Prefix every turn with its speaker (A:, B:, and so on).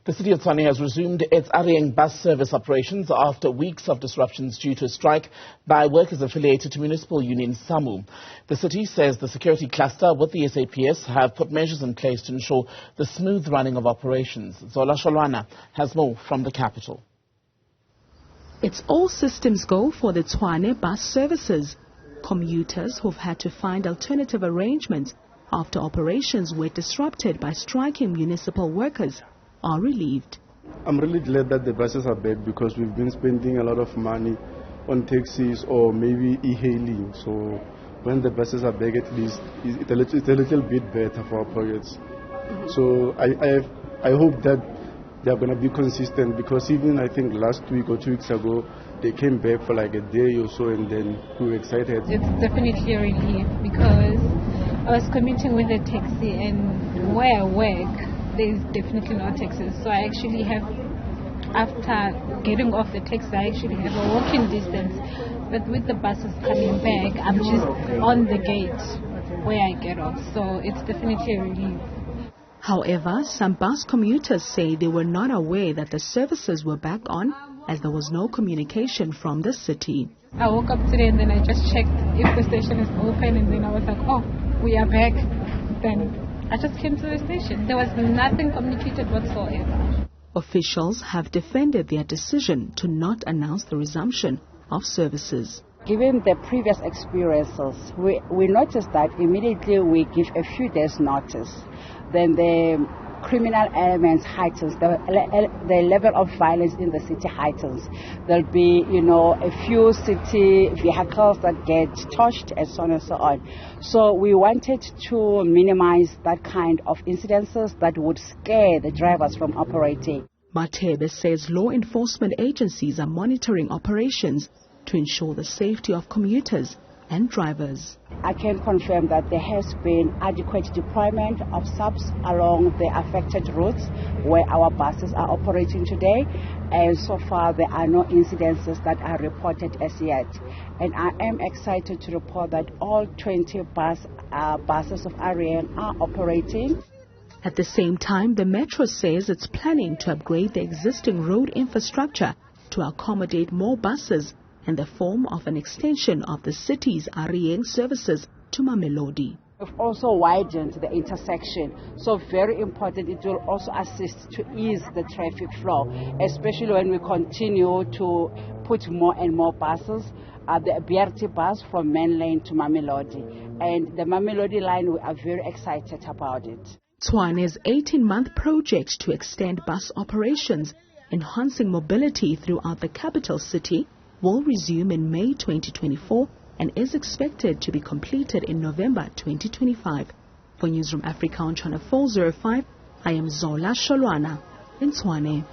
A: The City of Tshwane has resumed its A Re Yeng bus service operations after weeks of disruptions due to a strike by workers affiliated to municipal union Samwu. The city says the security cluster with the SAPS have put measures in place to ensure the smooth running of operations. Zola Sholwana has more from the capital.
B: It's all systems go for the Tshwane bus services. Commuters who've had to find alternative arrangements after operations were disrupted by striking municipal workers are relieved.
C: I'm really glad that the buses are back because we've been spending a lot of money on taxis or maybe e-hailing. So when the buses are back, at least it's a little bit better for our pockets. So I hope that they are going to be consistent, because even I think last week or 2 weeks ago they came back for like a day or so, and then we were excited.
D: It's definitely a relief because I was commuting with a taxi, and where I work there's definitely no taxis. So I actually have, after getting off the taxi, I actually have a walking distance. But with the buses coming back, I'm just on the gate where I get off. So it's definitely a relief.
B: However, some bus commuters say they were not aware that the services were back on, as there was no communication from the city.
D: I woke up today and then I just checked if the station is open, and then I was like, oh, we are back. Then I just came to the station. There was nothing communicated whatsoever.
B: Officials have defended their decision to not announce the resumption of services.
E: Given the previous experiences, we noticed that immediately we give a few days notice, then the criminal elements heightens, the level of violence in the city heightens. There'll be, a few city vehicles that get touched and so on and so on. So we wanted to minimize that kind of incidences that would scare the drivers from operating.
B: Matebe says law enforcement agencies are monitoring operations to ensure the safety of commuters and drivers.
E: I can confirm that there has been adequate deployment of SAPS along the affected routes where our buses are operating today, and so far there are no incidences that are reported as yet. And I am excited to report that all 20 buses of A Re Yeng are operating.
B: At the same time, the Metro says it's planning to upgrade the existing road infrastructure to accommodate more buses in the form of an extension of the city's A Re Yeng services to Mamelodi.
E: We've also widened the intersection, so very important, it will also assist to ease the traffic flow, especially when we continue to put more and more buses, the BRT bus from main lane to Mamelodi. And the Mamelodi line, we are very excited about it.
B: Tshwane's 18-month project to extend bus operations, enhancing mobility throughout the capital city, will resume in May 2024 and is expected to be completed in November 2025. For Newzroom Afrika on Channel 405, I am Zola Sholwana in Tshwane.